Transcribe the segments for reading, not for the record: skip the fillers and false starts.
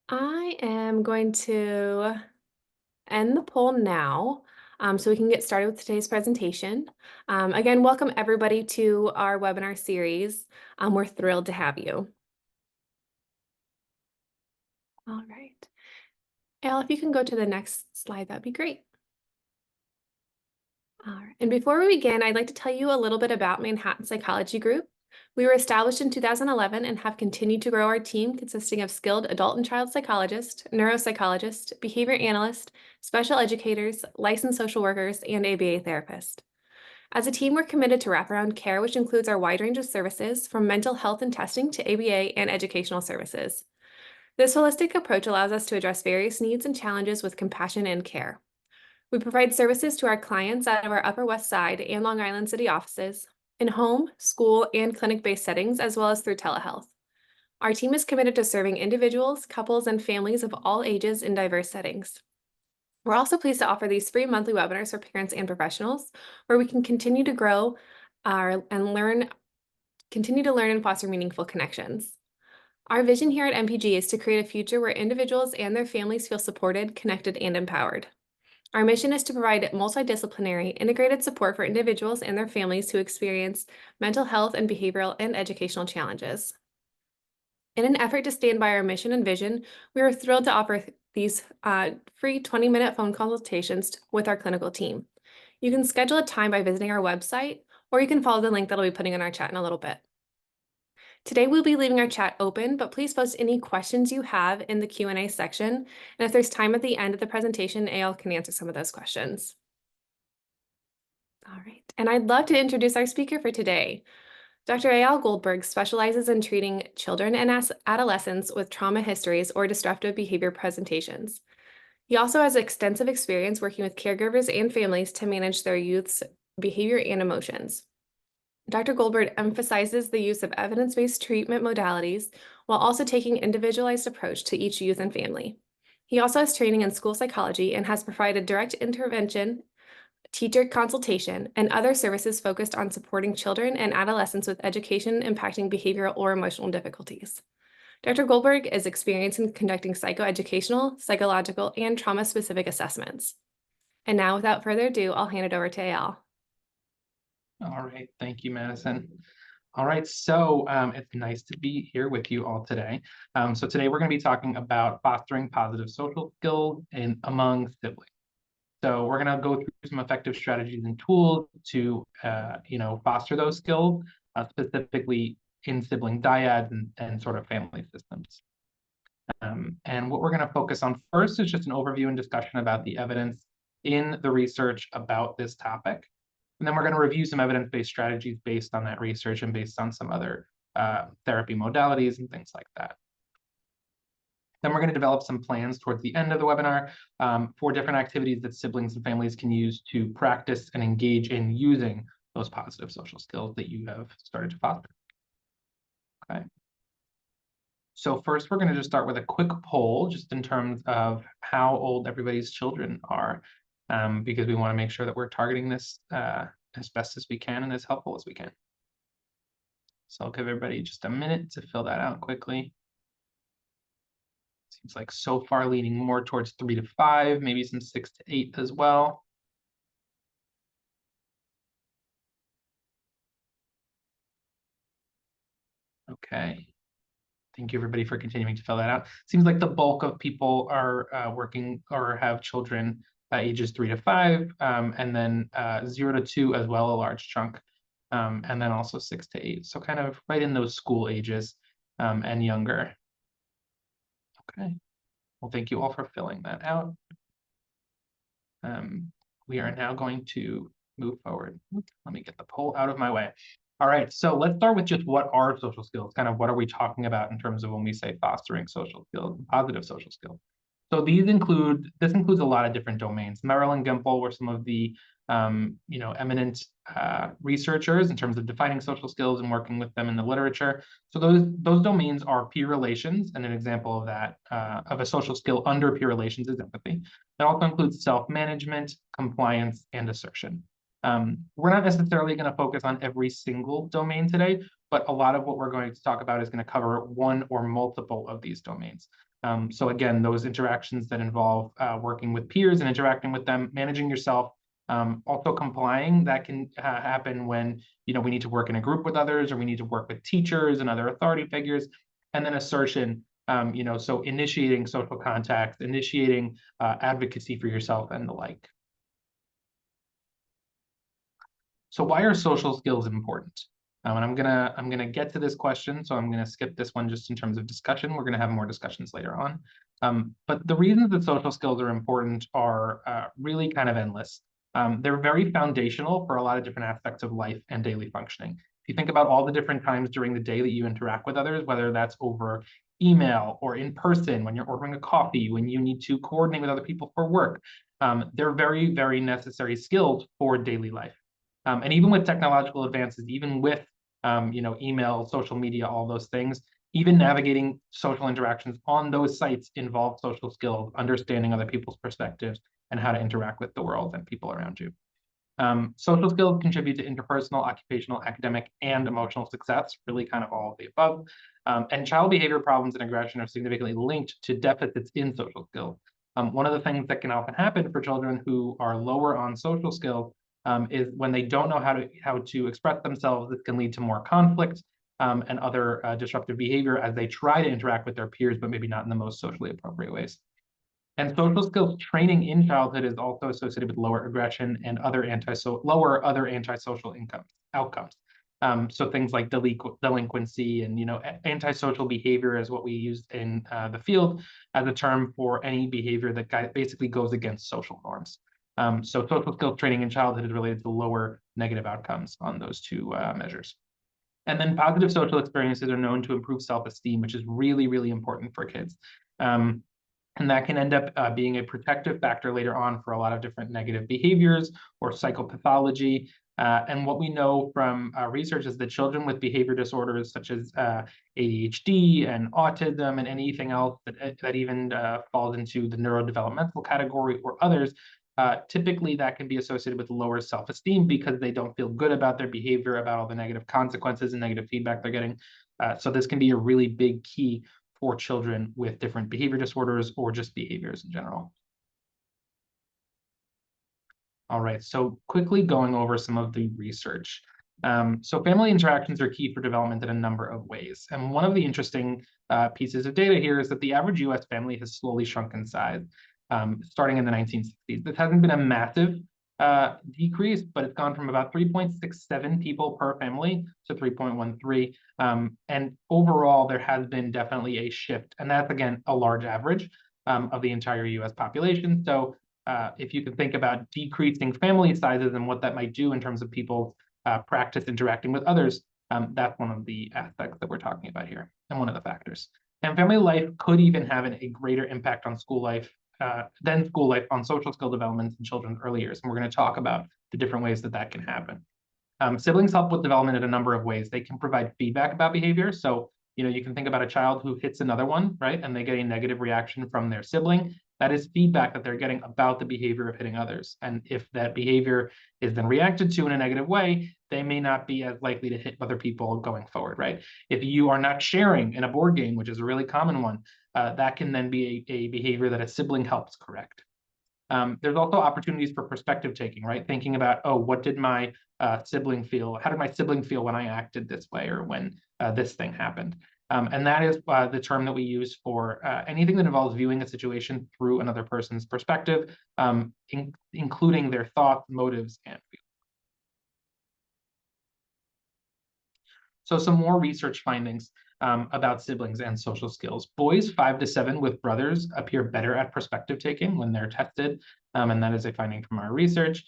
I am going to end the poll now, so we can get started with today's presentation. Again, welcome everybody to our webinar series. We're thrilled to have you. All right. Al, if you can go to the next slide, that'd be great. All right. And before we begin, I'd like to tell you a little bit about Manhattan Psychology Group. We were established in 2011 and have continued to grow our team consisting of skilled adult and child psychologists, neuropsychologists, behavior analysts, special educators, licensed social workers, and ABA therapists. As a team, we're committed to wraparound care, which includes our wide range of services from mental health and testing to ABA and educational services. This holistic approach allows us to address various needs and challenges with compassion and care. We provide services to our clients out of our Upper West Side and Long Island City offices, in home, school, and clinic-based settings, as well as through telehealth. Our team is committed to serving individuals, couples, and families of all ages in diverse settings. We're also pleased to offer these free monthly webinars for parents and professionals, where we can continue to grow continue to learn and foster meaningful connections. Our vision here at MPG is to create a future where individuals and their families feel supported, connected, and empowered. Our mission is to provide multidisciplinary, integrated support for individuals and their families who experience mental health and behavioral and educational challenges. In an effort to stand by our mission and vision, we are thrilled to offer these free 20-minute phone consultations with our clinical team. You can schedule a time by visiting our website, or you can follow the link that I'll be putting in our chat in a little bit. Today, we'll be leaving our chat open, but please post any questions you have in the Q&A section. And if there's time at the end of the presentation, Al can answer some of those questions. All right, and I'd love to introduce our speaker for today. Dr. Eyal Goldberg specializes in treating children and adolescents with trauma histories or disruptive behavior presentations. He also has extensive experience working with caregivers and families to manage their youth's behavior and emotions. Dr. Goldberg emphasizes the use of evidence-based treatment modalities while also taking an individualized approach to each youth and family. He also has training in school psychology and has provided direct intervention, teacher consultation, and other services focused on supporting children and adolescents with education impacting behavioral or emotional difficulties. Dr. Goldberg is experienced in conducting psychoeducational, psychological, and trauma-specific assessments. And now, without further ado, I'll hand it over to Eyal. All right, thank you, Madison. All right, so it's nice to be here with you all today. So today we're going to be talking about fostering positive social skills among siblings. So we're going to go through some effective strategies and tools to, foster those skills, specifically in sibling dyads and sort of family systems. And what we're going to focus on first is just an overview and discussion about the evidence in the research about this topic. And then we're going to review some evidence-based strategies based on that research and based on some other therapy modalities and things like that. Then we're going to develop some plans towards the end of the webinar for different activities that siblings and families can use to practice and engage in using those positive social skills that you have started to foster. Okay. So first, we're going to just start with a quick poll just in terms of how old everybody's children are, because we want to make sure that we're targeting this as best as we can and as helpful as we can. So I'll give everybody just a minute to fill that out quickly. Seems like so far leaning more towards 3 to 5, maybe some 6 to 8 as well. Okay. Thank you, everybody, for continuing to fill that out. Seems like the bulk of people are working or have children ages 3 to 5, and then 0 to 2 as well, a large chunk, and then also 6 to 8. So kind of right in those school ages and younger. Okay. Well, thank you all for filling that out. We are now going to move forward. Let me get the poll out of my way. All right, so let's start with just what are social skills, kind of what are we talking about in terms of when we say fostering social skills, positive social skills. So this includes a lot of different domains. Merrill and Gimple were some of the eminent researchers in terms of defining social skills and working with them in the literature. So those domains are peer relations, and an example of that, of a social skill under peer relations is empathy. It also includes self-management, compliance, and assertion. We're not necessarily going to focus on every single domain today. but a lot of what we're going to talk about is going to cover one or multiple of these domains. So again, those interactions that involve working with peers and interacting with them, managing yourself, also complying, that can happen when we need to work in a group with others, or we need to work with teachers and other authority figures. And then assertion, so initiating social contacts, initiating advocacy for yourself and the like. So why are social skills important? And I'm gonna get to this question, so I'm gonna skip this one just in terms of discussion. We're gonna have more discussions later on. But the reasons that social skills are important are really kind of endless. They're very foundational for a lot of different aspects of life and daily functioning. If you think about all the different times during the day that you interact with others, whether that's over email or in person, when you're ordering a coffee, when you need to coordinate with other people for work, they're very, very necessary skills for daily life. And even with technological advances, even with email, social media, all those things, even navigating social interactions on those sites involve social skills, understanding other people's perspectives, and how to interact with the world and people around you. Social skills contribute to interpersonal, occupational, academic, and emotional success, really kind of all of the above. And child behavior problems and aggression are significantly linked to deficits in social skills. One of the things that can often happen for children who are lower on social skills is when they don't know how to express themselves. This can lead to more conflict and other disruptive behavior as they try to interact with their peers, but maybe not in the most socially appropriate ways. And social skills training in childhood is also associated with lower aggression and other antisocial outcomes. So things like delinquency and antisocial behavior is what we use in the field as a term for any behavior that basically goes against social norms. So social skills training in childhood is related to lower negative outcomes on those two measures. And then positive social experiences are known to improve self-esteem, which is really, really important for kids. And that can end up being a protective factor later on for a lot of different negative behaviors or psychopathology. And what we know from research is that children with behavior disorders such as ADHD and autism and anything else that even falls into the neurodevelopmental category or others, typically that can be associated with lower self-esteem because they don't feel good about their behavior, about all the negative consequences and negative feedback they're getting. So this can be a really big key for children with different behavior disorders or just behaviors in general. All right, so quickly going over some of the research. So family interactions are key for development in a number of ways. And one of the interesting pieces of data here is that the average US family has slowly shrunk in size, starting in the 1960s. This hasn't been a massive decrease, but it's gone from about 3.67 people per family to 3.13. And overall, there has been definitely a shift. And that's, again, a large average of the entire US population. So if you can think about decreasing family sizes and what that might do in terms of people's practice interacting with others, that's one of the aspects that we're talking about here and one of the factors. And family life could even have a greater impact on school life than school life on social skill development in children's early years. And we're going to talk about the different ways that that can happen. Siblings help with development in a number of ways. They can provide feedback about behavior. So, you can think about a child who hits another one, right? And they get a negative reaction from their sibling. That is feedback that they're getting about the behavior of hitting others. And if that behavior is then reacted to in a negative way, they may not be as likely to hit other people going forward, right? If you are not sharing in a board game, which is a really common one, that can then be a behavior that a sibling helps correct. There's also opportunities for perspective taking, right? Thinking about, oh, what did my sibling feel? How did my sibling feel when I acted this way or when this thing happened? And that is the term that we use for anything that involves viewing a situation through another person's perspective, including their thoughts, motives, and feelings. So some more research findings about siblings and social skills. Boys 5 to 7 with brothers appear better at perspective taking when they're tested, and that is a finding from our research.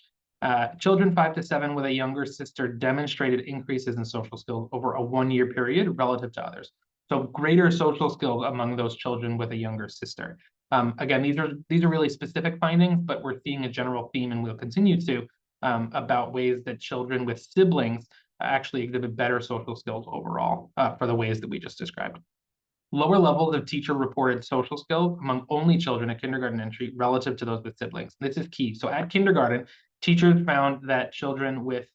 Children 5 to 7 with a younger sister demonstrated increases in social skills over a 1-year period relative to others. So greater social skills among those children with a younger sister. Again, these are really specific findings, but we're seeing a general theme, and we'll continue to, about ways that children with siblings actually exhibit better social skills overall for the ways that we just described. Lower levels of teacher-reported social skills among only children at kindergarten entry relative to those with siblings. This is key. So at kindergarten, teachers found that children with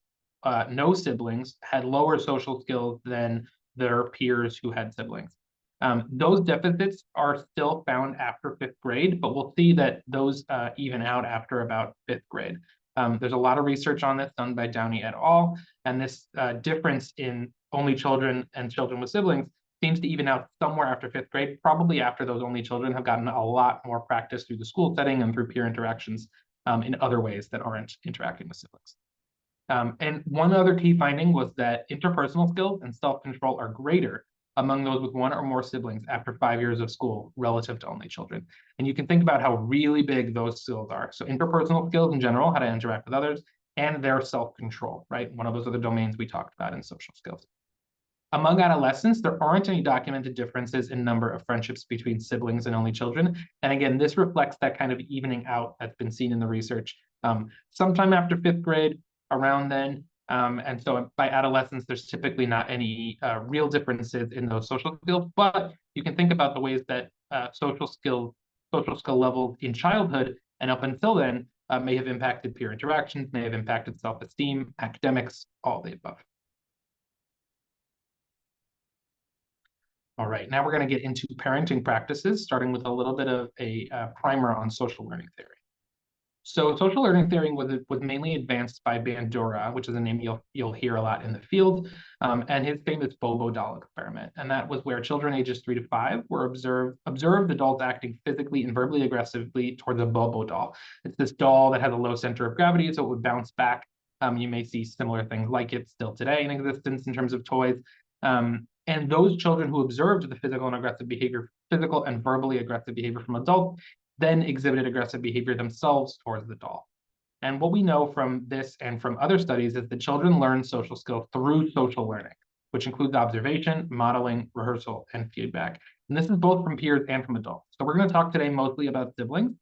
no siblings had lower social skills than their peers who had siblings. Those deficits are still found after fifth grade, but we'll see that those even out after about fifth grade. There's a lot of research on this done by Downey et al. And this difference in only children and children with siblings seems to even out somewhere after fifth grade, probably after those only children have gotten a lot more practice through the school setting and through peer interactions in other ways that aren't interacting with siblings. And one other key finding was that interpersonal skills and self-control are greater among those with one or more siblings after 5 years of school relative to only children. And you can think about how really big those skills are. So interpersonal skills in general, how to interact with others, and their self-control, right? One of those other domains we talked about in social skills. Among adolescents, there aren't any documented differences in number of friendships between siblings and only children. And again, this reflects that kind of evening out that's been seen in the research. Sometime after fifth grade, around then, and so by adolescence, there's typically not any real differences in those social skills, but you can think about the ways that social skill levels in childhood and up until then may have impacted peer interactions, may have impacted self-esteem, academics, all the above. All right, now we're going to get into parenting practices, starting with a little bit of a primer on social learning theory. So social learning theory was mainly advanced by Bandura, which is a name you'll hear a lot in the field, and his famous Bobo doll experiment. And that was where children ages 3 to 5 were observed adults acting physically and verbally aggressively towards a Bobo doll. It's this doll that has a low center of gravity, so it would bounce back. You may see similar things like it still today in existence in terms of toys. And those children who observed the physical and verbally aggressive behavior from adults then exhibited aggressive behavior themselves towards the doll. And what we know from this and from other studies is that children learn social skills through social learning, which includes observation, modeling, rehearsal, and feedback. And this is both from peers and from adults. So we're going to talk today mostly about siblings,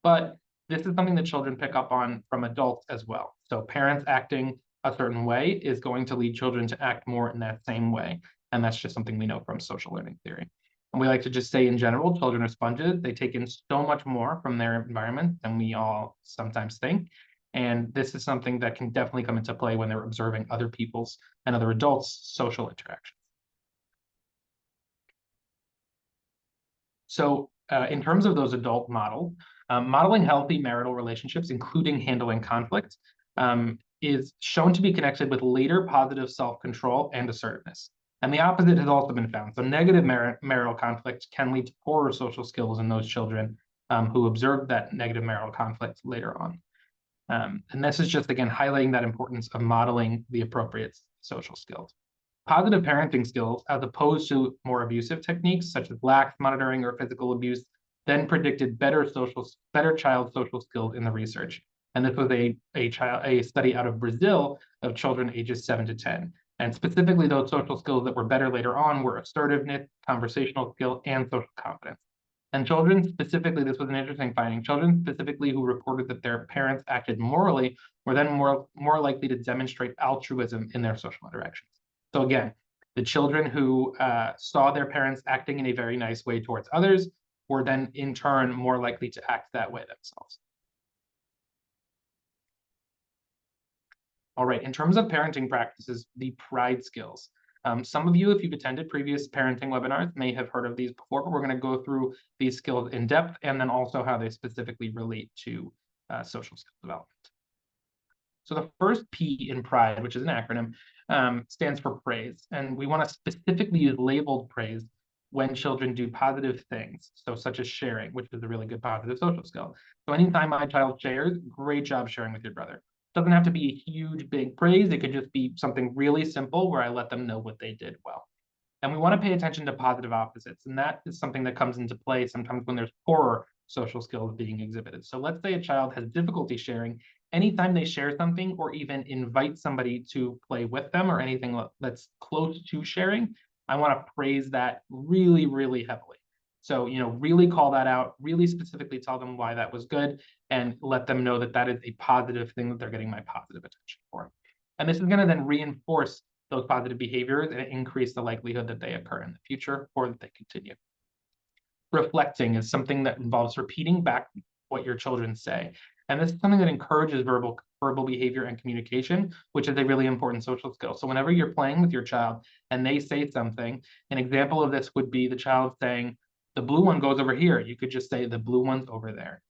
but this is something that children pick up on from adults as well. So parents acting a certain way is going to lead children to act more in that same way. And that's just something we know from social learning theory. And we like to just say in general, children are sponges. They take in so much more from their environment than we all sometimes think. And this is something that can definitely come into play when they're observing other people's and other adults' social interactions. So in terms of those adult models, modeling healthy marital relationships, including handling conflict, is shown to be connected with later positive self-control and assertiveness. And the opposite has also been found. So negative marital conflict can lead to poorer social skills in those children who observed that negative marital conflict later on. And this is just, again, highlighting that importance of modeling the appropriate social skills. Positive parenting skills, as opposed to more abusive techniques such as lax monitoring or physical abuse, then predicted better child social skills in the research. And this was a study out of Brazil of children ages 7 to 10. And specifically, those social skills that were better later on were assertiveness, conversational skill, and social confidence. And children specifically, this was an interesting finding, children specifically who reported that their parents acted morally were then more likely to demonstrate altruism in their social interactions. So again, the children who saw their parents acting in a very nice way towards others were then in turn more likely to act that way themselves. All right, in terms of parenting practices, the pride skills. Some of you, if you've attended previous parenting webinars, may have heard of these before, but we're going to go through these skills in depth and then also how they specifically relate to social skill development. So the first P in pride, which is an acronym, stands for praise. And we want to specifically use labeled praise when children do positive things, so such as sharing, which is a really good positive social skill. So anytime my child shares, great job sharing with your brother. Doesn't have to be a huge, big praise. It could just be something really simple where I let them know what they did well. And we want to pay attention to positive opposites. And that is something that comes into play sometimes when there's poorer social skills being exhibited. So let's say a child has difficulty sharing. Anytime they share something or even invite somebody to play with them or anything that's close to sharing, I want to praise that really, really heavily. So, really call that out, really specifically tell them why that was good, and let them know that that is a positive thing that they're getting my positive attention for. And this is going to then reinforce those positive behaviors and increase the likelihood that they occur in the future or that they continue. Reflecting is something that involves repeating back what your children say. And this is something that encourages verbal verbal behavior and communication, which is a really important social skill. So whenever you're playing with your child and they say something, an example of this would be the child saying, the blue one goes over here. You could just say the blue one's over there,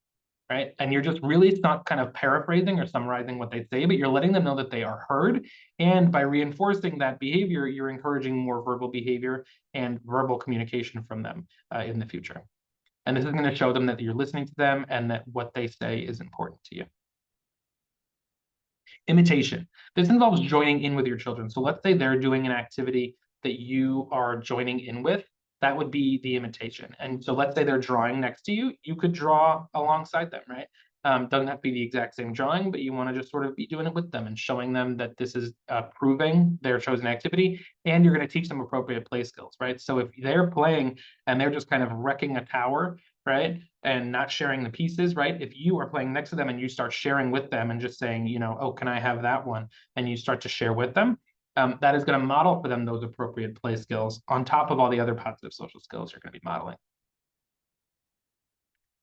right? And you're just really not kind of paraphrasing or summarizing what they say, but you're letting them know that they are heard. And by reinforcing that behavior, you're encouraging more verbal behavior and verbal communication from them in the future. And this is going to show them that you're listening to them and that what they say is important to you. Imitation. This involves joining in with your children. So let's say they're doing an activity that you are joining in with. That would be the imitation. And so let's say they're drawing next to you. You could draw alongside them, right? Doesn't have to be the exact same drawing, but you want to just sort of be doing it with them and showing them that this is proving their chosen activity, and you're going to teach them appropriate play skills, right? So if they're playing and they're just kind of wrecking a tower, right, and not sharing the pieces, right? If you are playing next to them and you start sharing with them and just saying, you know, oh, can I have that one? And you start to share with them, that is going to model for them those appropriate play skills on top of all the other positive social skills you're going to be modeling.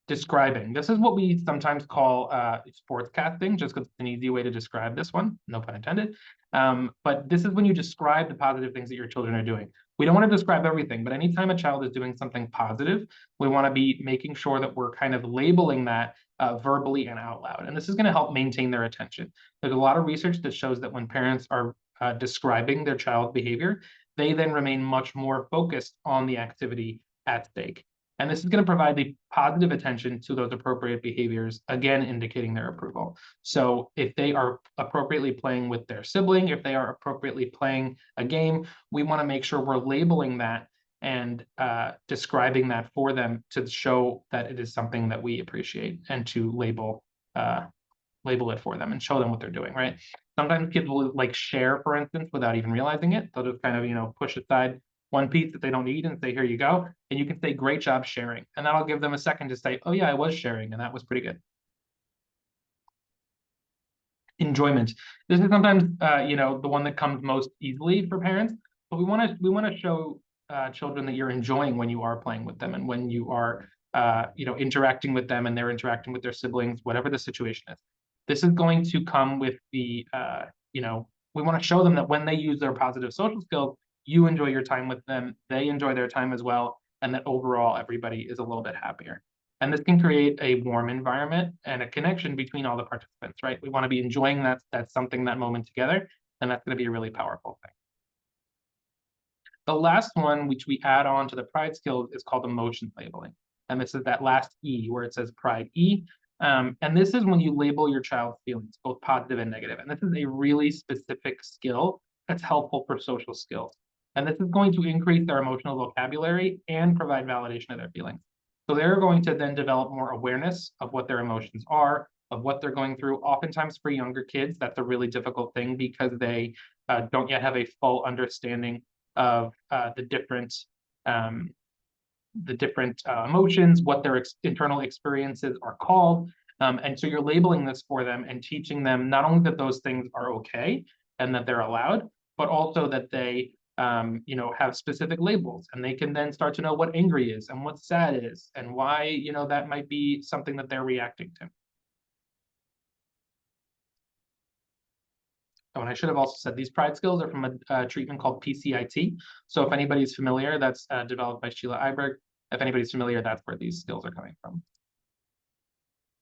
Describing. This is what we sometimes call sportscasting, just because it's an easy way to describe this one, no pun intended. But this is when you describe the positive things that your children are doing. We don't want to describe everything, but anytime a child is doing something positive, we want to be making sure that we're kind of labeling that verbally and out loud. And this is going to help maintain their attention. There's a lot of research that shows that when parents are describing their child's behavior, they then remain much more focused on the activity at stake. And this is going to provide the positive attention to those appropriate behaviors, again, indicating their approval. So if they are appropriately playing with their sibling, if they are appropriately playing a game, we want to make sure we're labeling that and describing that for them to show that it is something that we appreciate, and to label it for them and show them what they're doing, right? Sometimes kids will like share, for instance, without even realizing it. They'll just kind of, you know, push aside one piece that they don't need and say, here you go. And you can say, great job sharing. And that'll give them a second to say, oh yeah, I was sharing and that was pretty good. Enjoyment. This is sometimes, you know, the one that comes most easily for parents, but we want to show children that you're enjoying when you are playing with them and when you are, you know, interacting with them and they're interacting with their siblings, whatever the situation is. This is going to come with the, you know, we want to show them that when they use their positive social skills, you enjoy your time with them, they enjoy their time as well, and that overall everybody is a little bit happier. And this can create a warm environment and a connection between all the participants, right? We want to be enjoying that moment together, and that's going to be a really powerful thing. The last one, which we add on to the pride skills, is called emotion labeling. And this is that last E where it says pride E. And this is when you label your child's feelings, both positive and negative. And this is a really specific skill that's helpful for social skills. And this is going to increase their emotional vocabulary and provide validation of their feelings. So they're going to then develop more awareness of what their emotions are, of what they're going through. Oftentimes for younger kids, that's a really difficult thing because they don't yet have a full understanding of the different emotions, what their internal experiences are called. And so you're labeling this for them and teaching them not only that those things are okay and that they're allowed, but also that they you know, have specific labels, and they can then start to know what angry is and what sad is and why, you know, that might be something that they're reacting to. Oh, and I should have also said these pride skills are from a treatment called PCIT. So if anybody's familiar, that's developed by Sheila Iberg. If anybody's familiar, that's where these skills are coming from.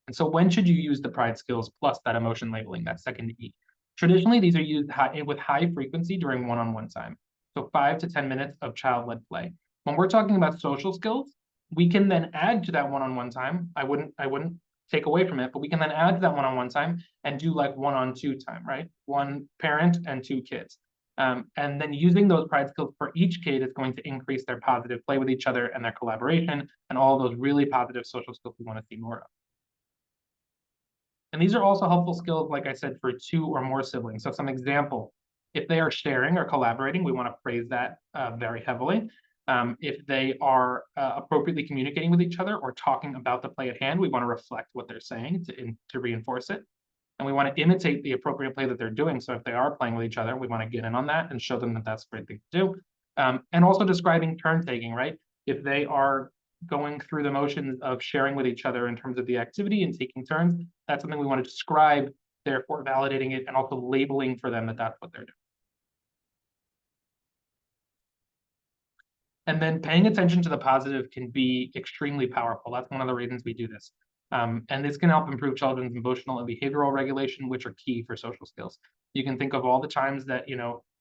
And so when should you use the pride skills plus that emotion labeling, that second E? Traditionally, these are used with high frequency during one-on-one time. So 5 to 10 minutes of child-led play. When we're talking about social skills, we can then add to that one-on-one time. I wouldn't take away from it, but we can then add to that one-on-one time and do like one-on-two time, right? One parent and two kids. And then using those pride skills for each kid is going to increase their positive play with each other and their collaboration and all those really positive social skills we want to see more of. And these are also helpful skills, like I said, for 2 or more siblings. So some example, if they are sharing or collaborating, we want to praise that very heavily. If they are appropriately communicating with each other or talking about the play at hand, we want to reflect what they're saying to reinforce it. And we want to imitate the appropriate play that they're doing. So if they are playing with each other, we want to get in on that and show them that that's a great thing to do. And also describing turn taking, right? If they are going through the motions of sharing with each other in terms of the activity and taking turns, that's something we want to describe therefore validating it and also labeling for them that that's what they're doing. And then paying attention to the positive can be extremely powerful. That's one of the reasons we do this. And this can help improve children's emotional and behavioral regulation, which are key for social skills. You can think of all the times that,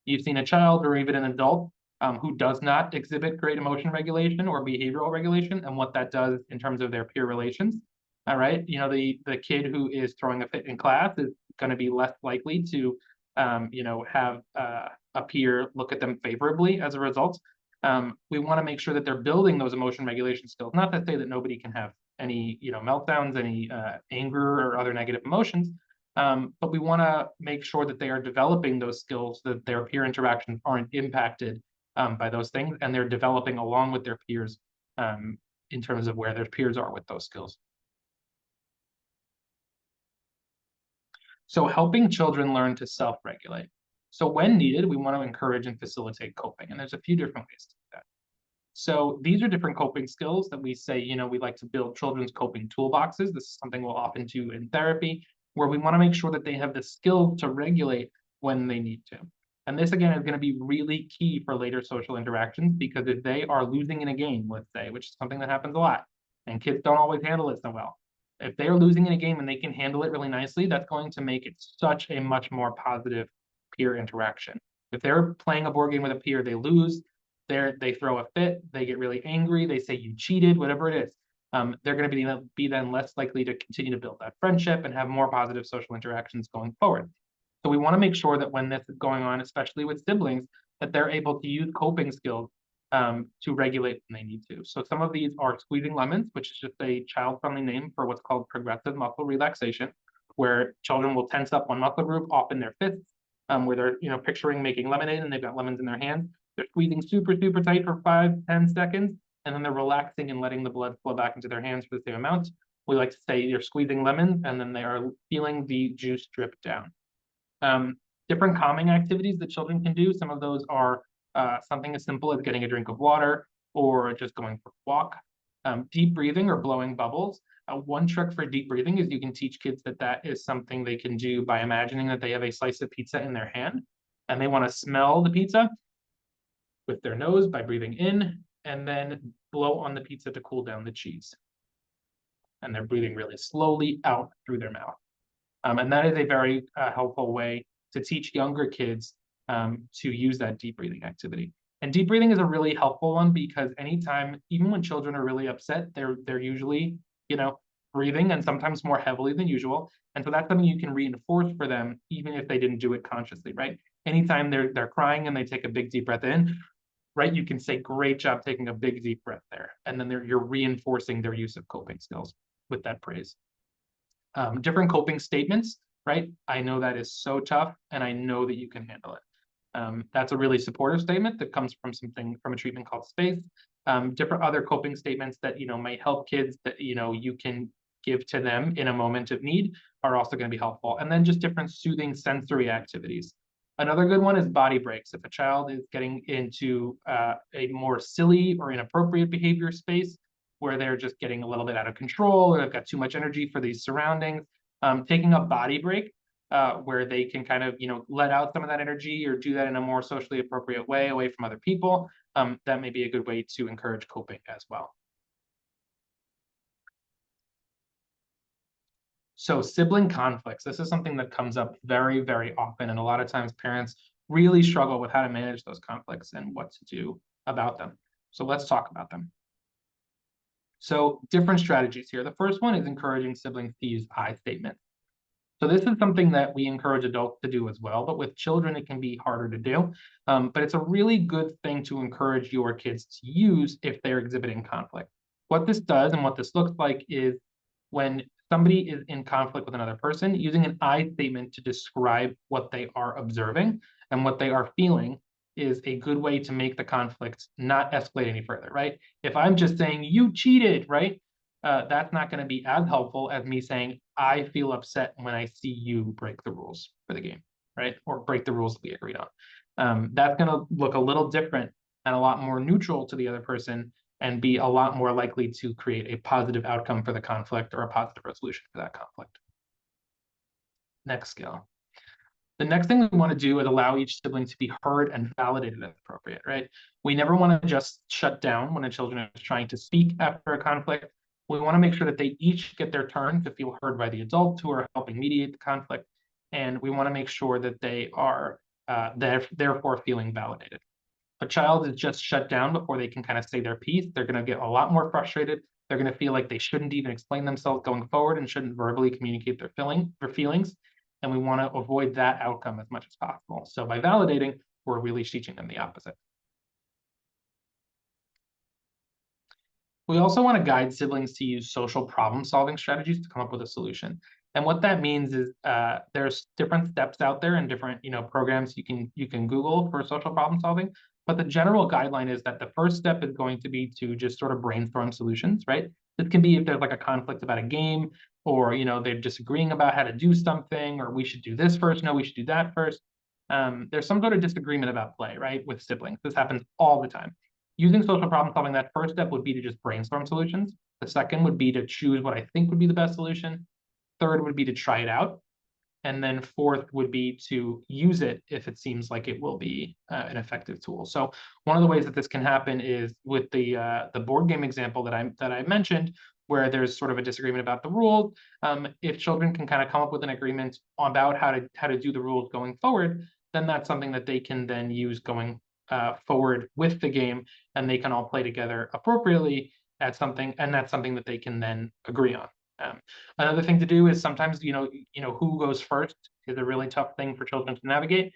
you've seen a child or even an adult who does not exhibit great emotion regulation or behavioral regulation and what that does in terms of their peer relations. All right. The kid who is throwing a fit in class is going to be less likely to, have a peer look at them favorably as a result. We want to make sure that they're building those emotion regulation skills. Not to say that nobody can have any, meltdowns, any anger or other negative emotions, but we want to make sure that they are developing those skills, that their peer interactions aren't impacted by those things, and they're developing along with their peers in terms of where their peers are with those skills. So helping children learn to self-regulate. So when needed, we want to encourage and facilitate coping, and there's a few different ways to do that. So these are different coping skills that we say, we like to build children's coping toolboxes. This is something we'll often do in therapy, where we want to make sure that they have the skill to regulate when they need to. And this, again, is going to be really key for later social interactions, because if they are losing in a game, let's say, which is something that happens a lot, and kids don't always handle it so well. If they're losing in a game and they can handle it really nicely, that's going to make it such a much more positive peer interaction. If they're playing a board game with a peer, they lose, they throw a fit, they get really angry, they say you cheated, whatever it is, they're going to be then less likely to continue to build that friendship and have more positive social interactions going forward. So we want to make sure that when this is going on, especially with siblings, that they're able to use coping skills to regulate when they need to. So some of these are squeezing lemons, which is just a child-friendly name for what's called progressive muscle relaxation, where children will tense up one muscle group, often their fists, where they're picturing making lemonade and they've got lemons in their hands. They're squeezing super, super tight for 5-10 seconds, and then they're relaxing and letting the blood flow back into their hands for the same amount. We like to say you're squeezing lemons, and then they are feeling the juice drip down. Different calming activities that children can do. Some of those are something as simple as getting a drink of water or just going for a walk. Deep breathing or blowing bubbles. One trick for deep breathing is you can teach kids that is something they can do by imagining that they have a slice of pizza in their hand and they want to smell the pizza with their nose by breathing in, and then blow on the pizza to cool down the cheese. And they're breathing really slowly out through their mouth. And that is a very helpful way to teach younger kids to use that deep breathing activity. And deep breathing is a really helpful one because anytime, even when children are really upset, they're usually, breathing, and sometimes more heavily than usual. And so that's something you can reinforce for them, even if they didn't do it consciously, right? Anytime they're crying and they take a big deep breath in, right, you can say, great job taking a big deep breath there. And then you're reinforcing their use of coping skills with that praise. Different coping statements, right? I know that is so tough, and I know that you can handle it. That's a really supportive statement that comes from a treatment called SPACE. Different other coping statements that might help kids that you can give to them in a moment of need are also going to be helpful. And then just different soothing sensory activities. Another good one is body breaks. If a child is getting into a more silly or inappropriate behavior space, where they're just getting a little bit out of control or they've got too much energy for these surroundings, taking a body break where they can kind of, let out some of that energy or do that in a more socially appropriate way away from other people, that may be a good way to encourage coping as well. So sibling conflicts, this is something that comes up very, very often. And a lot of times parents really struggle with how to manage those conflicts and what to do about them. So let's talk about them. So different strategies here. The first one is encouraging siblings to use I statements. So this is something that we encourage adults to do as well, but with children, it can be harder to do. But it's a really good thing to encourage your kids to use if they're exhibiting conflict. What this does and what this looks like is when somebody is in conflict with another person, using an I statement to describe what they are observing and what they are feeling is a good way to make the conflict not escalate any further, right? If I'm just saying, you cheated, right? That's not going to be as helpful as me saying, I feel upset when I see you break the rules for the game, right? Or break the rules that we agreed on. That's going to look a little different and a lot more neutral to the other person and be a lot more likely to create a positive outcome for the conflict or a positive resolution for that conflict. Next skill. The next thing we want to do is allow each sibling to be heard and validated as appropriate, right? We never want to just shut down when a children is trying to speak after a conflict. We want to make sure that they each get their turn to feel heard by the adults who are helping mediate the conflict. And we want to make sure that they are therefore feeling validated. A child is just shut down before they can kind of say their piece. They're going to get a lot more frustrated. They're going to feel like they shouldn't even explain themselves going forward and shouldn't verbally communicate their feelings. And we want to avoid that outcome as much as possible. So by validating, we're really teaching them the opposite. We also want to guide siblings to use social problem-solving strategies to come up with a solution. And what that means is there's different steps out there and different programs you can Google for social problem solving. But the general guideline is that the first step is going to be to just sort of brainstorm solutions, right? This can be if there's like a conflict about a game, or they're disagreeing about how to do something, or we should do this first, no, we should do that first. There's some sort of disagreement about play, right, with siblings. This happens all the time. Using social problem solving, that first step would be to just brainstorm solutions. The second would be to choose what I think would be the best solution. Third would be to try it out. And then fourth would be to use it if it seems like it will be an effective tool. So one of the ways that this can happen is with the board game example that I mentioned, where there's sort of a disagreement about the rules. If children can kind of come up with an agreement about how to do the rules going forward, then that's something that they can then use going forward with the game, and they can all play together appropriately at something, and that's something that they can then agree on. Another thing to do is sometimes, who goes first is a really tough thing for children to navigate.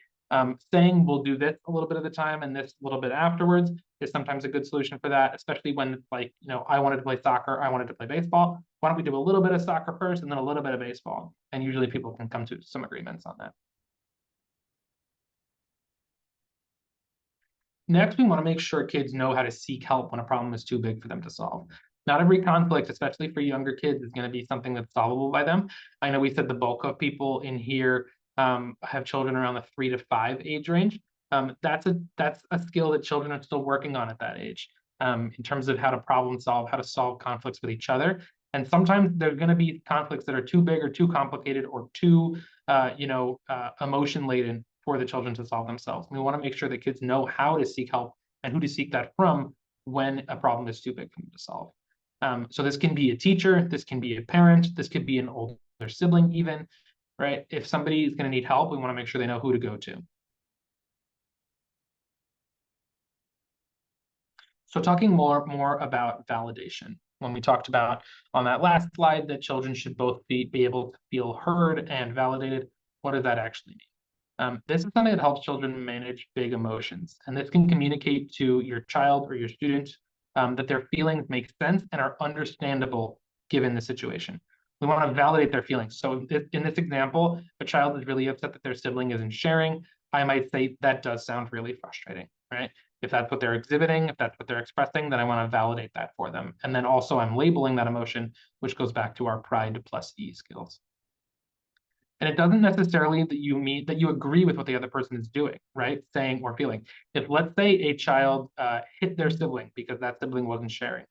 Saying we'll do this a little bit of the time and this a little bit afterwards is sometimes a good solution for that, especially when it's like, I wanted to play soccer, I wanted to play baseball. Why don't we do a little bit of soccer first and then a little bit of baseball? And usually people can come to some agreements on that. Next, we want to make sure kids know how to seek help when a problem is too big for them to solve. Not every conflict, especially for younger kids, is going to be something that's solvable by them. I know we said the bulk of people in here have children around the 3 to 5 age range. That's a skill that children are still working on at that age, in terms of how to problem solve, how to solve conflicts with each other. And sometimes there are going to be conflicts that are too big or too complicated or too emotion laden for the children to solve themselves. We want to make sure that kids know how to seek help and who to seek that from when a problem is too big for them to solve. So this can be a teacher, this can be a parent, this could be an older sibling even, right? If somebody is going to need help, we want to make sure they know who to go to. So talking more about validation. When we talked about on that last slide that children should both be able to feel heard and validated, what does that actually mean? This is something that helps children manage big emotions, and this can communicate to your child or your student that their feelings make sense and are understandable given the situation. We want to validate their feelings. So in this example, a child is really upset that their sibling isn't sharing. I might say that does sound really frustrating, right? If that's what they're exhibiting, if that's what they're expressing, then I want to validate that for them. And then also I'm labeling that emotion, which goes back to our pride plus E skills. And it doesn't necessarily that you mean that you agree with what the other person is doing, right? Saying or feeling. If let's say a child hit their sibling because that sibling wasn't sharing,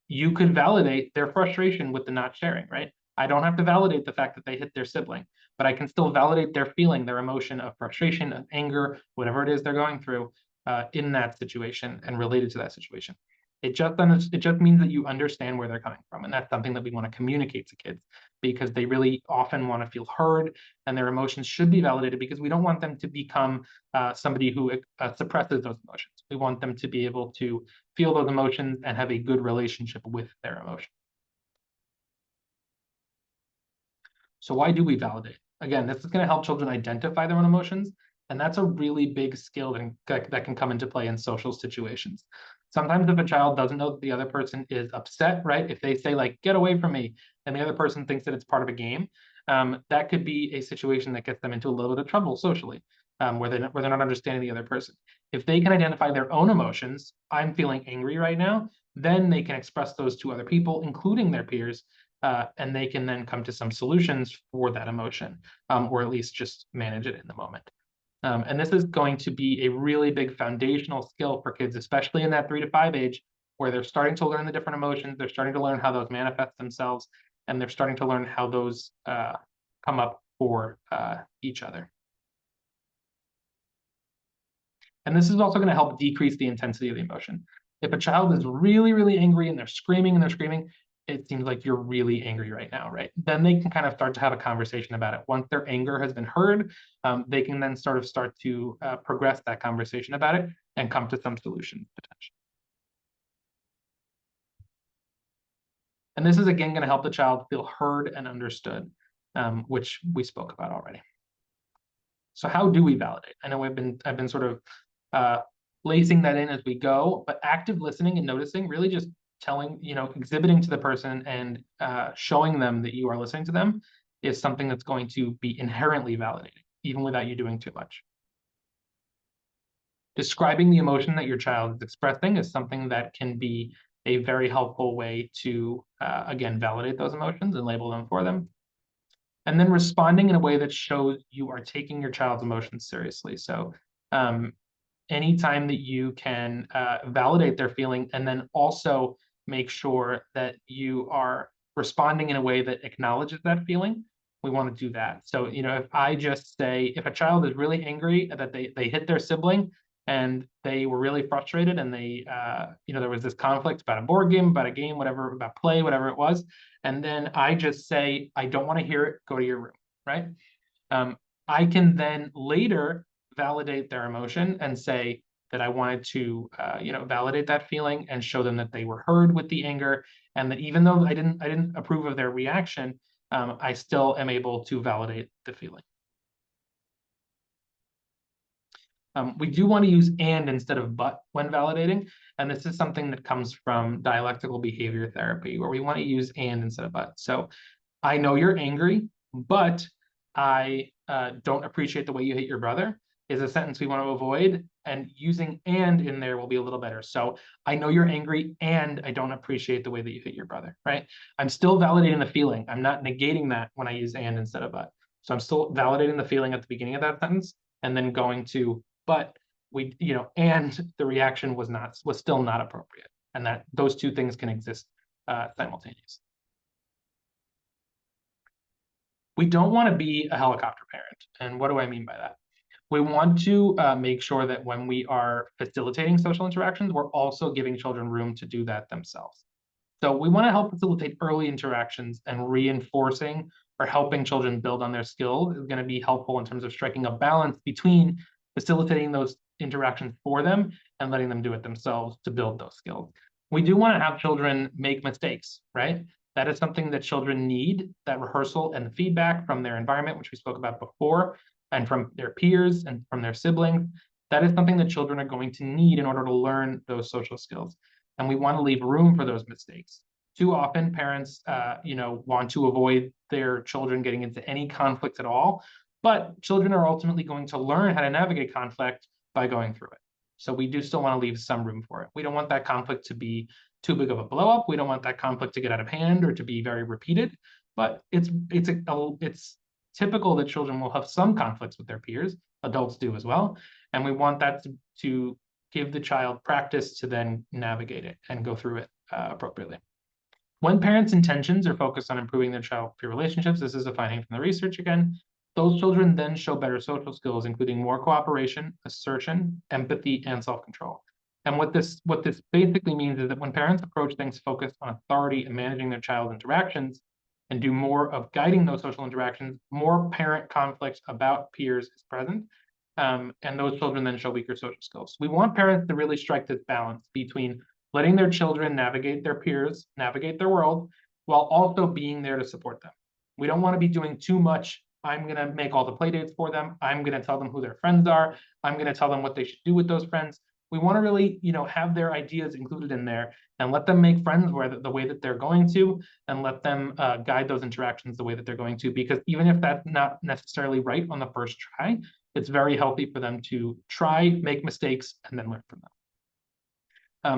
you could validate their frustration with the not sharing, right? I don't have to validate the fact that they hit their sibling, but I can still validate their feeling, their emotion of frustration, of anger, whatever it is they're going through in that situation and related to that situation. It just means that you understand where they're coming from, and that's something that we want to communicate to kids because they really often want to feel heard, and their emotions should be validated because we don't want them to become somebody who suppresses those emotions. We want them to be able to feel those emotions and have a good relationship with their emotions. So why do we validate? Again, this is going to help children identify their own emotions, and that's a really big skill that can come into play in social situations. Sometimes if a child doesn't know that the other person is upset, right? If they say like, get away from me, and the other person thinks that it's part of a game, that could be a situation that gets them into a little bit of trouble socially, where they're not understanding the other person. If they can identify their own emotions, I'm feeling angry right now, then they can express those to other people, including their peers, and they can then come to some solutions for that emotion, or at least just manage it in the moment. And this is going to be a really big foundational skill for kids, especially in that 3 to 5 age, where they're starting to learn the different emotions, they're starting to learn how those manifest themselves, and they're starting to learn how those come up for each other. And this is also going to help decrease the intensity of the emotion. If a child is really, really angry and they're screaming, it seems like you're really angry right now, right? Then they can kind of start to have a conversation about it. Once their anger has been heard, they can then start to progress that conversation about it and come to some solutions potentially. And this is, again, going to help the child feel heard and understood, which we spoke about already. So how do we validate? I know I've been sort of lacing that in as we go, but active listening and noticing, really just telling, exhibiting to the person and showing them that you are listening to them is something that's going to be inherently validating, even without you doing too much. Describing the emotion that your child is expressing is something that can be a very helpful way to, again, validate those emotions and label them for them. And then responding in a way that shows you are taking your child's emotions seriously. So anytime that you can validate their feeling and then also make sure that you are responding in a way that acknowledges that feeling, we want to do that. So, if I just say, if a child is really angry that they hit their sibling and they were really frustrated and they, there was this conflict about a board game, about a game, whatever, about play, whatever it was. And then I just say, I don't want to hear it, go to your room, right? I can then later validate their emotion and say that I wanted to, validate that feeling and show them that they were heard with the anger, and that even though I didn't approve of their reaction, I still am able to validate the feeling. We do want to use and instead of but when validating, and this is something that comes from dialectical behavior therapy, where we want to use and instead of but. So I know you're angry, but I don't appreciate the way you hit your brother is a sentence we want to avoid, and using and in there will be a little better. So I know you're angry and I don't appreciate the way that you hit your brother, right? I'm still validating the feeling. I'm not negating that when I use and instead of but. So I'm still validating the feeling at the beginning of that sentence and then going to, but we, and the reaction was still not appropriate. And that those two things can exist simultaneously. We don't want to be a helicopter parent. And what do I mean by that? We want to make sure that when we are facilitating social interactions, we're also giving children room to do that themselves. So we want to help facilitate early interactions, and reinforcing or helping children build on their skills is going to be helpful in terms of striking a balance between facilitating those interactions for them and letting them do it themselves to build those skills. We do want to have children make mistakes, right? That is something that children need, that rehearsal and feedback from their environment, which we spoke about before, and from their peers and from their siblings. That is something that children are going to need in order to learn those social skills. And we want to leave room for those mistakes. Too often, parents, want to avoid their children getting into any conflict at all, but children are ultimately going to learn how to navigate conflict by going through it. So we do still want to leave some room for it. We don't want that conflict to be too big of a blow up. We don't want that conflict to get out of hand or to be very repeated. But it's typical that children will have some conflicts with their peers. Adults do as well. And we want that to give the child practice to then navigate it and go through it appropriately. When parents' intentions are focused on improving their child-peer relationships, this is a finding from the research again, those children then show better social skills, including more cooperation, assertion, empathy, and self-control. And what this basically means is that when parents approach things focused on authority and managing their child's interactions and do more of guiding those social interactions, more parent conflict about peers is present. And those children then show weaker social skills. We want parents to really strike this balance between letting their children navigate their peers, navigate their world, while also being there to support them. We don't want to be doing too much. I'm going to make all the play dates for them. I'm going to tell them who their friends are. I'm going to tell them what they should do with those friends. We want to really, have their ideas included in there and let them make friends the way that they're going to, and let them guide those interactions the way that they're going to, because even if that's not necessarily right on the first try, it's very healthy for them to try, make mistakes, and then learn from them.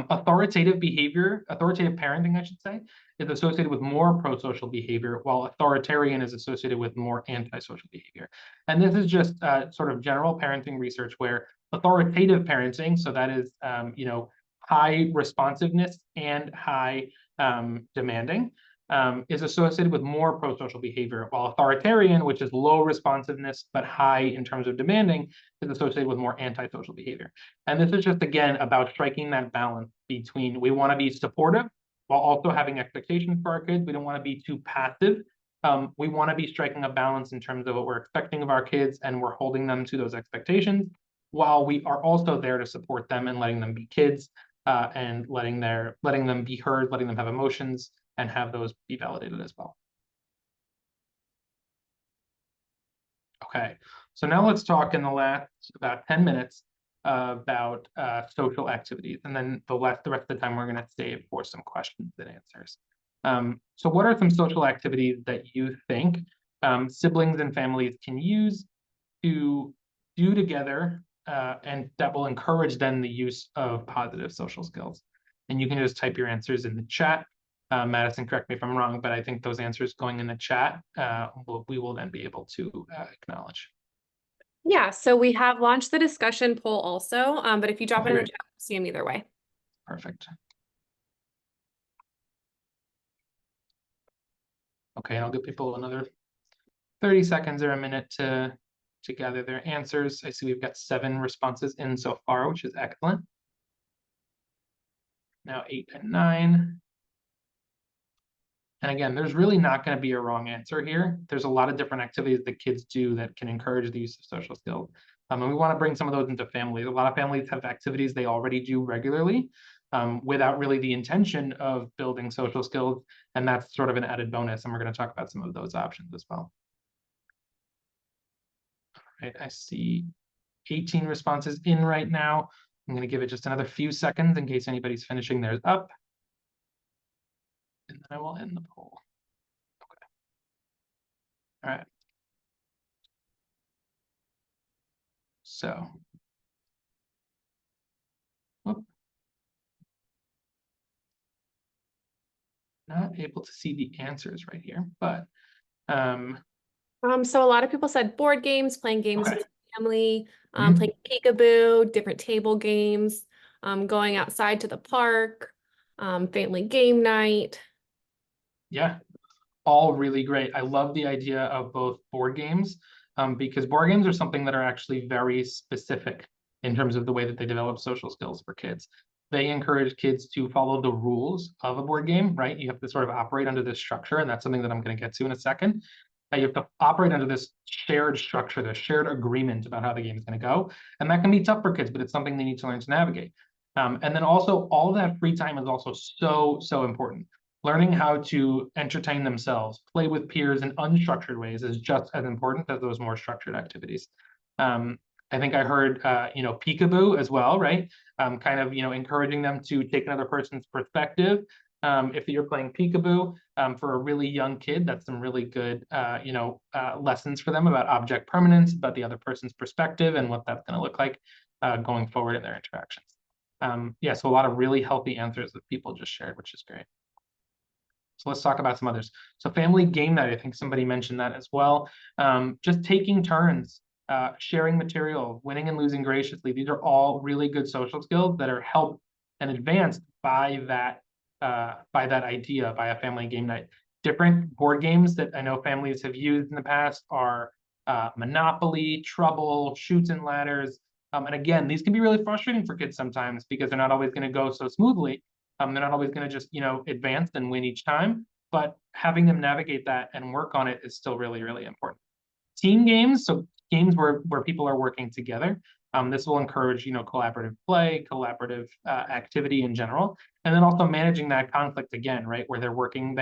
Authoritative parenting, I should say, is associated with more pro-social behavior, while authoritarian is associated with more antisocial behavior. And this is just sort of general parenting research where authoritative parenting, so that is, high responsiveness and high demanding, is associated with more prosocial behavior, while authoritarian, which is low responsiveness but high in terms of demanding, is associated with more antisocial behavior. And this is just, again, about striking that balance between we want to be supportive while also having expectations for our kids. We don't want to be too passive. We want to be striking a balance in terms of what we're expecting of our kids, and we're holding them to those expectations, while we are also there to support them and letting them be kids, and letting them be heard, letting them have emotions, and have those be validated as well. Okay, so now let's talk in the last about 10 minutes about social activities, and then the rest of the time we're going to save for some questions and answers. So what are some social activities that you think siblings and families can use to do together, and that will encourage then the use of positive social skills? And you can just type your answers in the chat. Madison, correct me if I'm wrong, but I think those answers going in the chat, we will then be able to acknowledge. Yeah, so we have launched the discussion poll also, but if you drop it in the Great. chat, we'll see them either way. Perfect. Okay, I'll give people another 30 seconds or a minute to gather their answers. I see we've got 7 responses in so far, which is excellent. Now 8 and 9. And again, there's really not going to be a wrong answer here. There's a lot of different activities that kids do that can encourage the use of social skills. And we want to bring some of those into families. A lot of families have activities they already do regularly, without really the intention of building social skills. And that's sort of an added bonus. And we're going to talk about some of those options as well. All right, I see 18 responses in right now. I'm going to give it just another few seconds in case anybody's finishing theirs up. And then I will end the poll. Okay. All right. So, whoop. Not able to see the answers right here, but So a lot of people said board games, playing games okay. with family, Mhm. playing peekaboo, different table games, going outside to the park, family game night. Yeah, all really great. I love the idea of both board games, because board games are something that are actually very specific in terms of the way that they develop social skills for kids. They encourage kids to follow the rules of a board game, right? You have to sort of operate under this structure, and that's something that I'm going to get to in a second. You have to operate under this shared structure, this shared agreement about how the game is going to go. And that can be tough for kids, but it's something they need to learn to navigate. And then also all that free time is also so important. Learning how to entertain themselves, play with peers in unstructured ways is just as important as those more structured activities. I think I heard, peekaboo as well, right? Kind of, encouraging them to take another person's perspective. If you're playing peekaboo, for a really young kid, that's some really good, lessons for them about object permanence, about the other person's perspective and what that's going to look like going forward in their interactions. Yeah, so a lot of really healthy answers that people just shared, which is great. So let's talk about some others. So family game night, I think somebody mentioned that as well. Just taking turns, sharing material, winning and losing graciously. These are all really good social skills that are helped and advanced by that idea, by a family game night. Different board games that I know families have used in the past are Monopoly, Trouble, Chutes and Ladders. And again, these can be really frustrating for kids sometimes because they're not always going to go so smoothly. They're not always going to just, advance and win each time, but having them navigate that and work on it is still really, really important. Team games, so games where people are working together. This will encourage, collaborative play, collaborative activity in general, and then also managing that conflict again, right? Where they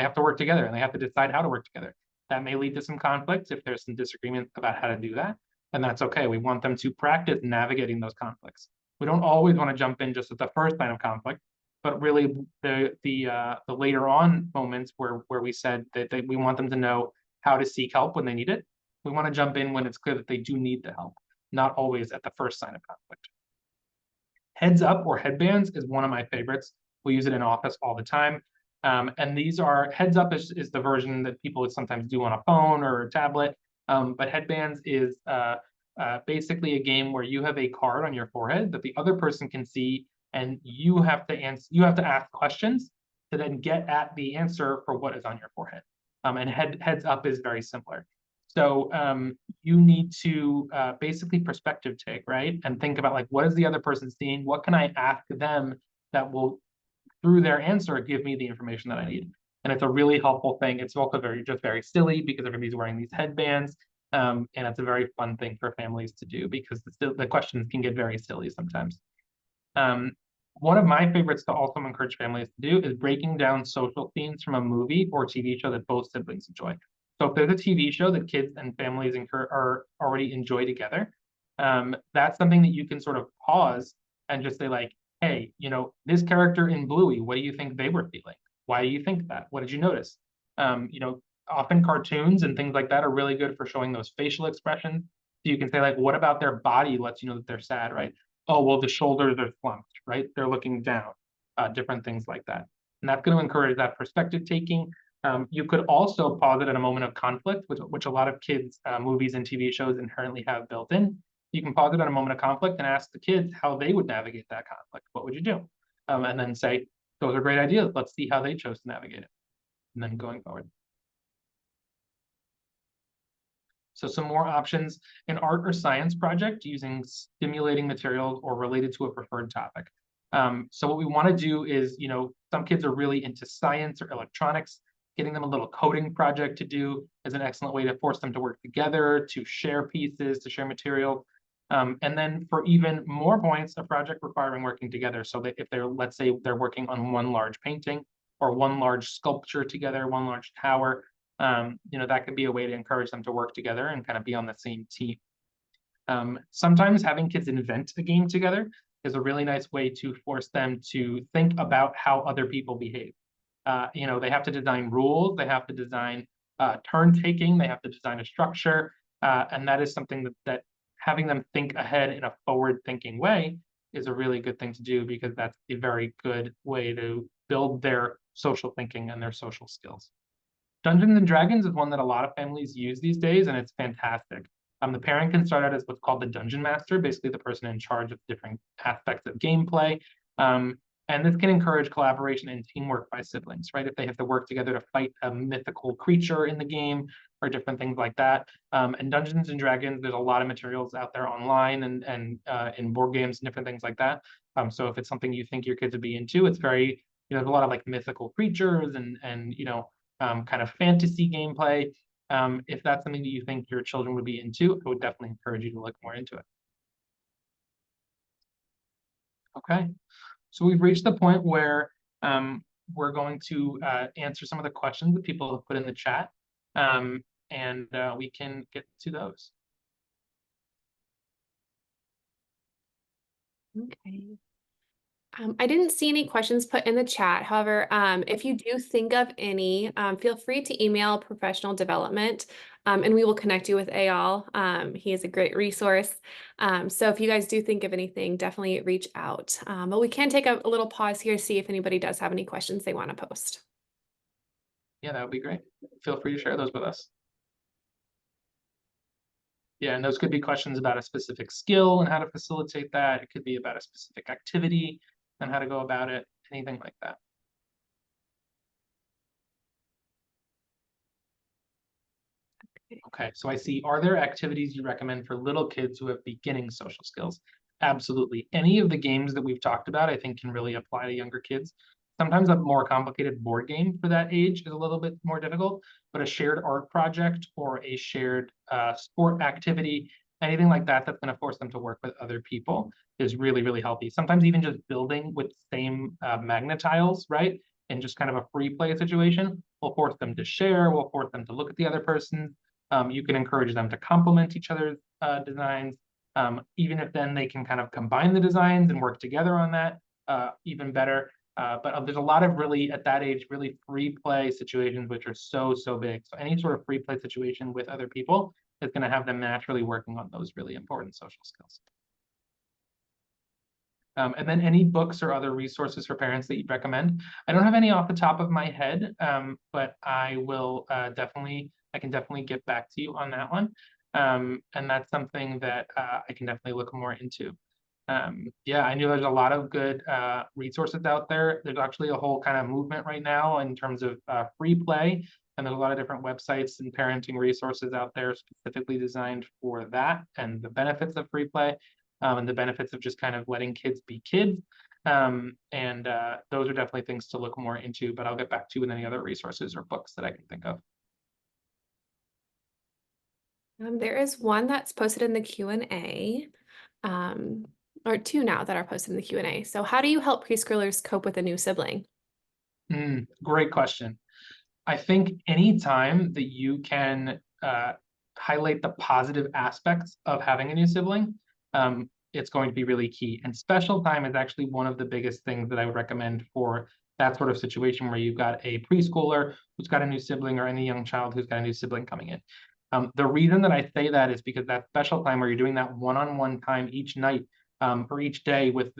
have to work together and they have to decide how to work together. That may lead to some conflicts if there's some disagreement about how to do that, and that's okay. We want them to practice navigating those conflicts. We don't always want to jump in just at the first sign of conflict, but really the later on moments where we said that we want them to know how to seek help when they need it. We want to jump in when it's clear that they do need the help, not always at the first sign of conflict. Heads up or headbands is one of my favorites. We use it in office all the time. And these are, heads up is the version that people would sometimes do on a phone or a tablet. But headbands is basically a game where you have a card on your forehead that the other person can see, and you have to ask questions to then get at the answer for what is on your forehead. And heads up is very similar. So you need to basically perspective take, right? And think about like, what is the other person seeing? What can I ask them that will, through their answer, give me the information that I need? And it's a really helpful thing. It's also very silly because everybody's wearing these headbands. And it's a very fun thing for families to do because the questions can get very silly sometimes. One of my favorites to also encourage families to do is breaking down social themes from a movie or TV show that both siblings enjoy. So if there's a TV show that kids and families are already enjoy together, that's something that you can sort of pause and just say like, hey, this character in Bluey, what do you think they were feeling? Why do you think that? What did you notice? Often cartoons and things like that are really good for showing those facial expressions. So you can say like, what about their body lets you know that they're sad, right? Oh, well, the shoulders are slumped, right? They're looking down, different things like that. And that's going to encourage that perspective taking. You could also pause it at a moment of conflict, which a lot of kids' movies and TV shows inherently have built in. You can pause it at a moment of conflict and ask the kids how they would navigate that conflict. What would you do? And then say, those are great ideas. Let's see how they chose to navigate it. And then going forward. So some more options: an art or science project using stimulating materials or related to a preferred topic. So what we want to do is, some kids are really into science or electronics. Getting them a little coding project to do is an excellent way to force them to work together, to share pieces, to share materials. And then for even more points, a project requiring working together. So that if let's say they're working on one large painting or one large sculpture together, one large tower, that could be a way to encourage them to work together and kind of be on the same team. Sometimes having kids invent a game together is a really nice way to force them to think about how other people behave. They have to design rules, they have to design turn taking, they have to design a structure, and that is something that having them think ahead in a forward thinking way is a really good thing to do, because that's a very good way to build their social thinking and their social skills. Dungeons and Dragons is one that a lot of families use these days, and it's fantastic. The parent can start out as what's called the Dungeon Master, basically the person in charge of different aspects of gameplay. And this can encourage collaboration and teamwork by siblings, right? If they have to work together to fight a mythical creature in the game or different things like that. And Dungeons and Dragons, there's a lot of materials out there online and in board games and different things like that. So if it's something you think your kids would be into, it's very, there's a lot of like mythical creatures and kind of fantasy gameplay. If that's something that you think your children would be into, I would definitely encourage you to look more into it. Okay, so we've reached the point where we're going to answer some of the questions that people have put in the chat, and we can get to those. Okay. I didn't see any questions put in the chat. However, if you do think of any, feel free to email professional development, and we will connect you with Eyal. He is a great resource. So if you guys do think of anything, definitely reach out. But we can take a little pause here to see if anybody does have any questions they want to post. Yeah, that would be great. Feel free to share those with us. Yeah, and those could be questions about a specific skill and how to facilitate that. It could be about a specific activity and how to go about it, anything like that. Okay, so I see, are there activities you recommend for little kids who have beginning social skills? Absolutely. Any of the games that we've talked about, I think, can really apply to younger kids. Sometimes a more complicated board game for that age is a little bit more difficult, but a shared art project or a shared sport activity, anything like that that's going to force them to work with other people is really, really healthy. Sometimes even just building with same magnet tiles, right? And just kind of a free play situation will force them to share, will force them to look at the other person. You can encourage them to complement each other's designs, even if then they can kind of combine the designs and work together on that, even better. But there's a lot of really, at that age, really free play situations, which are so big. So any sort of free play situation with other people is going to have them naturally working on those really important social skills. And then any books or other resources for parents that you'd recommend? I don't have any off the top of my head, but I will I can definitely get back to you on that one. And that's something that I can definitely look more into. Yeah, I knew there's a lot of good resources out there. There's actually a whole kind of movement right now in terms of free play, and there's a lot of different websites and parenting resources out there specifically designed for that and the benefits of free play, and the benefits of just kind of letting kids be kids. And those are definitely things to look more into, but I'll get back to you with any other resources or books that I can think of. There is one that's posted in the Q&A, or two now that are posted in the Q&A. So how do you help preschoolers cope with a new sibling? Great question. I think anytime that you can highlight the positive aspects of having a new sibling, it's going to be really key. And special time is actually one of the biggest things that I would recommend for that sort of situation where you've got a preschooler who's got a new sibling or any young child who's got a new sibling coming in. The reason that I say that is because that special time where you're doing that one-on-one time each night or each day with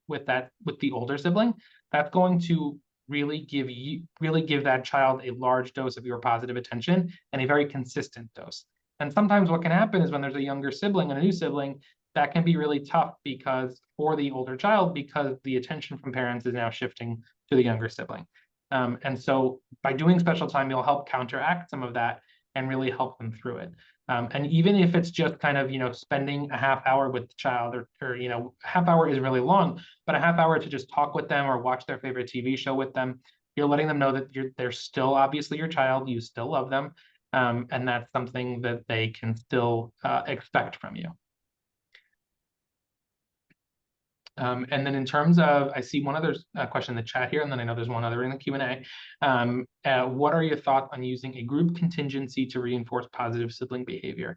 with the older sibling, that's going to really give that child a large dose of your positive attention and a very consistent dose. And sometimes what can happen is when there's a younger sibling and a new sibling, that can be really tough because for the older child, because the attention from parents is now shifting to the younger sibling. And so by doing special time, you'll help counteract some of that and really help them through it. And even if it's just kind of, spending a half hour with the child or half hour is really long, but a half hour to just talk with them or watch their favorite TV show with them, you're letting them know that they're still obviously your child, you still love them. And that's something that they can still expect from you. And then in terms of, I see one other question in the chat here, and then I know there's one other in the Q&A. What are your thoughts on using a group contingency to reinforce positive sibling behavior?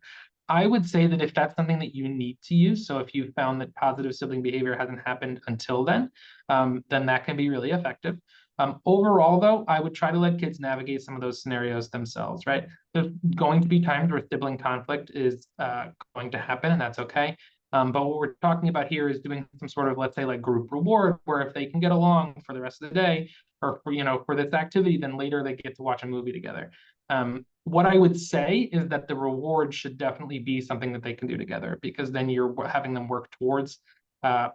I would say that if that's something that you need to use, so if you found that positive sibling behavior hasn't happened until then that can be really effective. Overall, though, I would try to let kids navigate some of those scenarios themselves, right? There's going to be times where sibling conflict is going to happen, and that's okay. But what we're talking about here is doing some sort of, let's say, like group reward, where if they can get along for the rest of the day, or for this activity, then later they get to watch a movie together. What I would say is that the reward should definitely be something that they can do together, because then you're having them work towards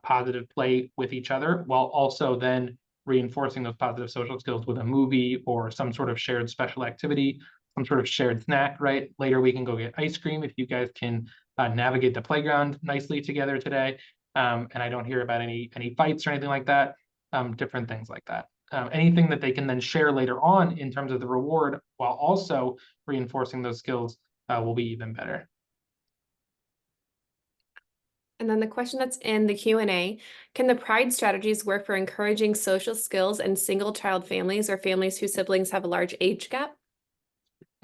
positive play with each other, while also then reinforcing those positive social skills with a movie or some sort of shared special activity, some sort of shared snack, right? Later we can go get ice cream if you guys can navigate the playground nicely together today. And I don't hear about any fights or anything like that, different things like that. Anything that they can then share later on in terms of the reward while also reinforcing those skills will be even better. And then the question that's in the Q&A, can the Pride strategies work for encouraging social skills in single child families or families whose siblings have a large age gap?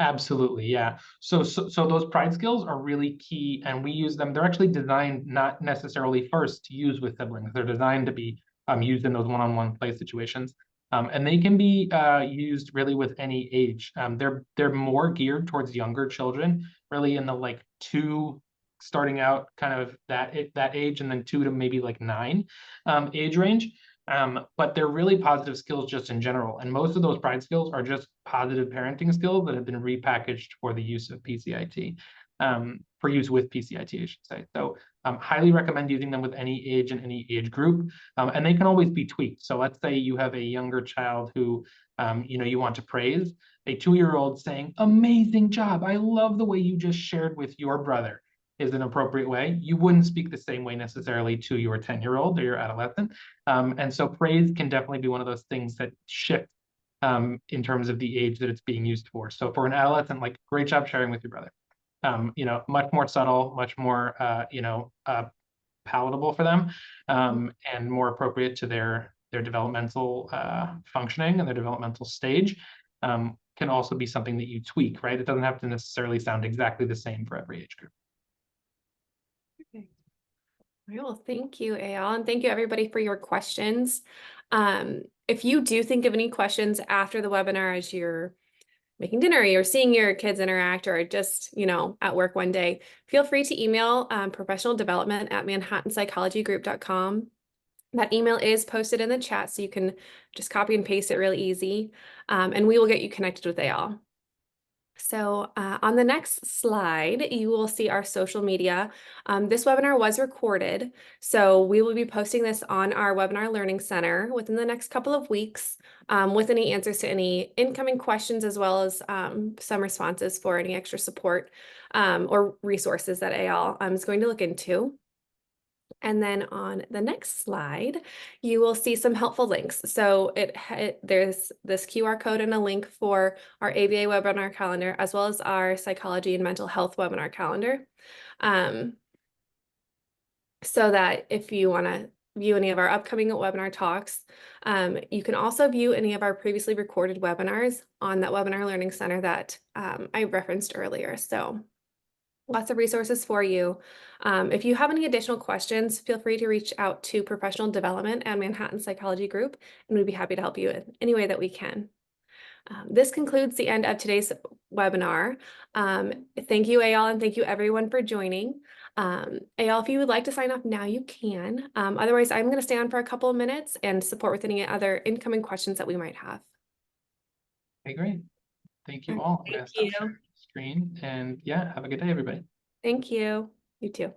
Absolutely, yeah. So those pride skills are really key, and we use them. They're actually designed not necessarily first to use with siblings. They're designed to be used in those one-on-one play situations, and they can be used really with any age. They're more geared towards younger children, really in the like 2 starting out kind of that age, and then 2 to maybe like 9 age range. But they're really positive skills just in general. And most of those pride skills are just positive parenting skills that have been repackaged for the use of PCIT, for use with PCIT, I should say. So highly recommend using them with any age and any age group. And they can always be tweaked. So let's say you have a younger child who, you want to praise. A 2-year-old saying, "Amazing job. I love the way you just shared with your brother," is an appropriate way. You wouldn't speak the same way necessarily to your 10-year-old or your adolescent. And so praise can definitely be one of those things that shift in terms of the age that it's being used for. So for an adolescent, like, great job sharing with your brother. Much more subtle, much more, palatable for them, and more appropriate to their developmental functioning and their developmental stage. Can also be something that you tweak, right? It doesn't have to necessarily sound exactly the same for every age group. Okay. All right, well, thank you, Eyal, and thank you everybody for your questions. If you do think of any questions after the webinar as you're making dinner, you're seeing your kids interact, or just, at work one day, feel free to email professionaldevelopment@manhattanpsychologygroup.com. That email is posted in the chat, so you can just copy and paste it really easy, and we will get you connected with Eyal. So on the next slide, you will see our social media. This webinar was recorded, so we will be posting this on our Webinar Learning Center within the next couple of weeks with any answers to any incoming questions, as well as some responses for any extra support or resources that AL is going to look into. And then on the next slide, you will see some helpful links. So there's this QR code and a link for our ABA webinar calendar, as well as our psychology and mental health webinar calendar. So that if you want to view any of our upcoming webinar talks, you can also view any of our previously recorded webinars on that Webinar Learning Center that I referenced earlier. So lots of resources for you. If you have any additional questions, feel free to reach out to Professional Development at Manhattan Psychology Group, and we'd be happy to help you in any way that we can. This concludes the end of today's webinar. Thank you, Eyal, and thank you everyone for joining. Eyal, if you would like to sign off now, you can. Otherwise, I'm going to stay on for a couple of minutes and support with any other incoming questions that we might have. Okay, great. Thank you all. I'm Thank gonna stop you. sharing the screen, and yeah, have a good day, everybody. Thank you. You too.